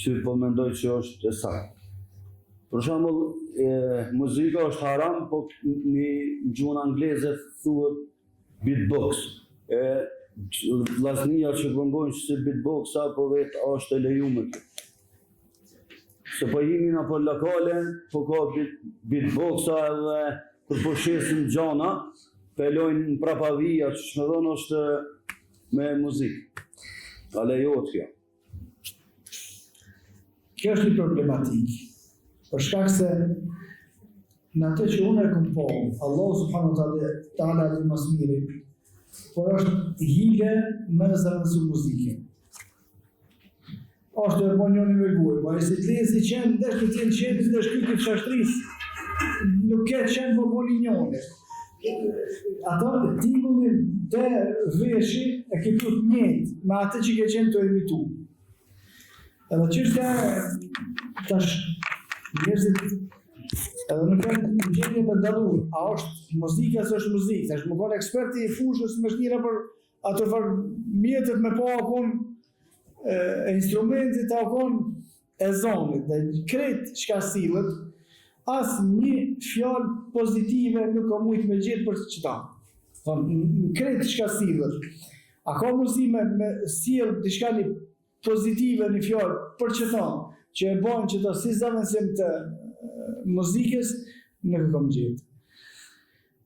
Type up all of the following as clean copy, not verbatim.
që po mendoj që është e saktë. Për shembull, muzika është haram, po në gjuhën angleze thuhet beatbox. Vllaznia që këngojnë si beatbox apo vetë është e lejuar kjo. Se po jemi në po lokale, po ka beatboxa edhe kur po shesin gjana, pelojnë prapavija, që shmedon është me muzikë. A lejohet kjo? Kjo është një problematikë. Për shkak se në atë që unë e kam po, Allah subhanahu wa taala dhe mas miri, por është hile me zëvendësu muzike. Është e bon njëni me gujë, po e si të lezi qenë, dhe shkë të jenë qenë, dhe shkë këtë qashtrisë, nuk ketë qenë po boli njëni. Ato tingullin të veshi e ke plot njëjtë, me atë që ke qenë të imitu. Edhe qështë tash njerëzit edhe nuk kanë në gjendje për dalluar, a është muzika së është muzikë, tash më kanë eksperti i fushës më shnira për ato farë mjetët me po akon instrumentit akon e zonit, dhe kretë çka sillet, as një fjalë pozitive nuk ka mujtë me gjithë për qëta. Kretë çka sillet. A ka mundësi me sjell diçka një pozitive një fjalë për qëta, që e bojnë që të si zavendësim të muzikës, nuk e kam gjithë.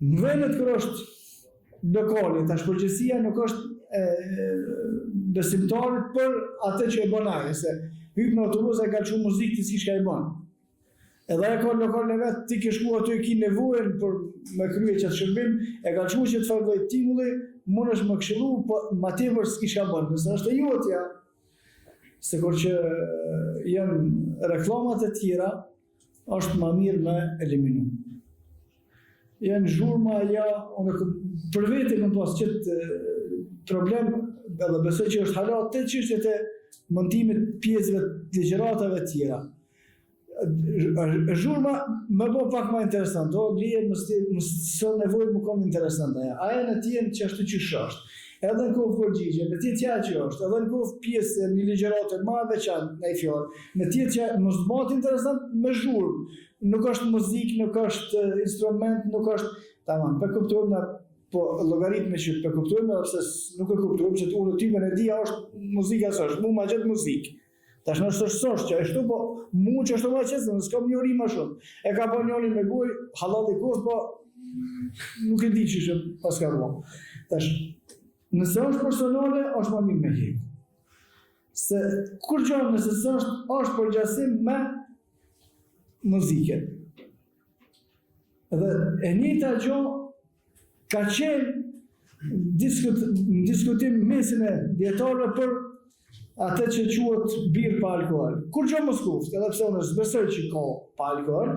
Në vendet kër është lokale, tash përgjësia nuk është besimtarit për atë që e bënaj, se hypë në autobus e ka që muzikë të si shka e bënë. Edhe e ka lokale vetë, ti ke shku aty e ki nevojën për me krye që të shërbim, e ka që të farëdoj timulli, mund është më këshilu, po ma tepër s'ki shka bënë, nëse është e jotja, se kur që janë reklamat e tjera, është ma mirë me eliminu. Janë zhurma, për vete këm pas qëtë problem, edhe besoj që është halat të çështjet e montimit pjesëve të ligjëratave tjera. Zhurma më bo pak ma interesant, mësë nevojë më kom interesant aja. Aja në tjenë që ashtu që është. Edhe në kohë përgjigje, në tjetë tja që është, edhe në kohë pjesë një ligjërate ma veçanë në i fjallë, në tjetë që më zbatë interesant me zhurmë. Nuk është muzikë, nuk është instrument, nuk është... Tamam, për kuptojmë në po logaritme që për kuptojmë, ose nuk e kuptojmë, që unë typen e dia është muzika së është, mu ma gjithë muzikë. Tash në është sosh që eshtu, po mu që është të ma qësë, në s'kam njëri ma shumë. E ka po njëri me guj, halal i kohë, po nuk e di që shë pas ka rua. Tash, nëse është personale, është ma mirë me hekë. Se kur gjonë nëse së është përgjasim me muzike. Dhe e njëta gjonë ka qenë diskutim mesin e djetarëve për atë që quhet birë pa alkohol. Kur gjo Moskovë, edhe pse unë besoj që ka pa alkohol,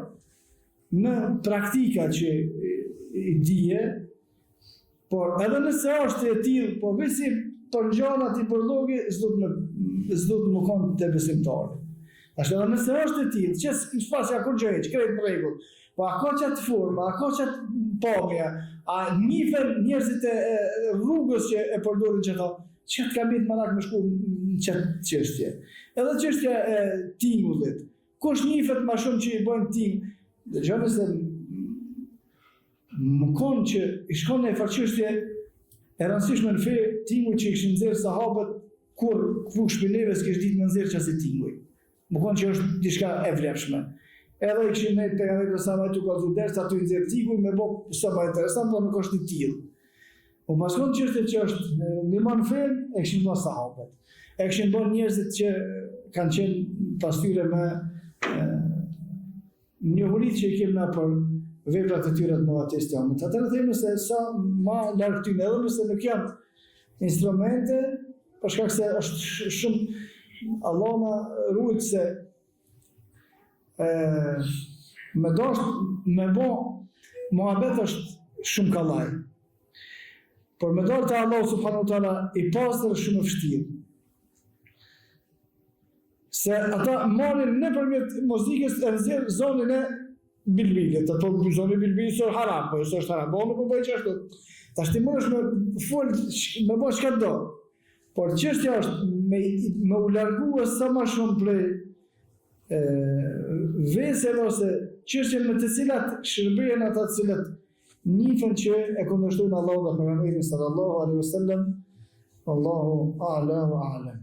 në praktika që i dije, por edhe nëse është e tillë, po visi për ngjanat i përllogi s'do të më konë të besimtarë. Ashtë edhe nëse është e tillë, që s'pasja kur gjë që krejt në rregull, po a ka qatë forma, a ka qatë pamja, a njifen njerëzit e rrugës që e përdorin që ta, që të kam bitë manak me shku në qëtë qështje. Edhe qështja e tingullit, kush njifet ma shumë që i bëjnë ting, dhe gjënë se më konë që i shkon në e farqështje e rëndësishme në fe tingull që i këshin nëzirë sahabët, kur këfu shpineve s'kesh ditë në nëzirë që asë tingull. Më konë që është dishka e vlepshme. Edhe i këshin nejtë për janë e sa majtu ka zu derës, ato i nëzirë tingull, me bo sa ma interesant, po nuk është një tillë. Po paskon qështje që është një manë fen, e këshin bërë sahabët. E këshin bërë njerëzit që kanë qenë pastyre me njohurit që i kemë na për veprat e tyre të novatist jamët. Atërë thejmë se sa ma larkë ty edhe nëse nuk janë instrumente, përshkak se është shumë, Allah na rujtë se me dosht me bo, muhabet është shumë kallaj. Por me dorë të Allah subhanahu wa taala i pastër shumë vështirë. Se ata marrin nëpërmjet muzikës e nxjerr zonën e bilbilit, ato zonë e bilbilit është haram, po është haram, po nuk po bëj çashtu. Tash ti mundesh me fol me bëj çka do. Por çështja është me u largua sa më shumë prej vesel ose çështje me të cilat shërbehen ata të cilët nifën që e kundërshtojnë Allahun dhe pejgamberin sallallahu alaihi wasallam. Allahu a'la wa a'lam.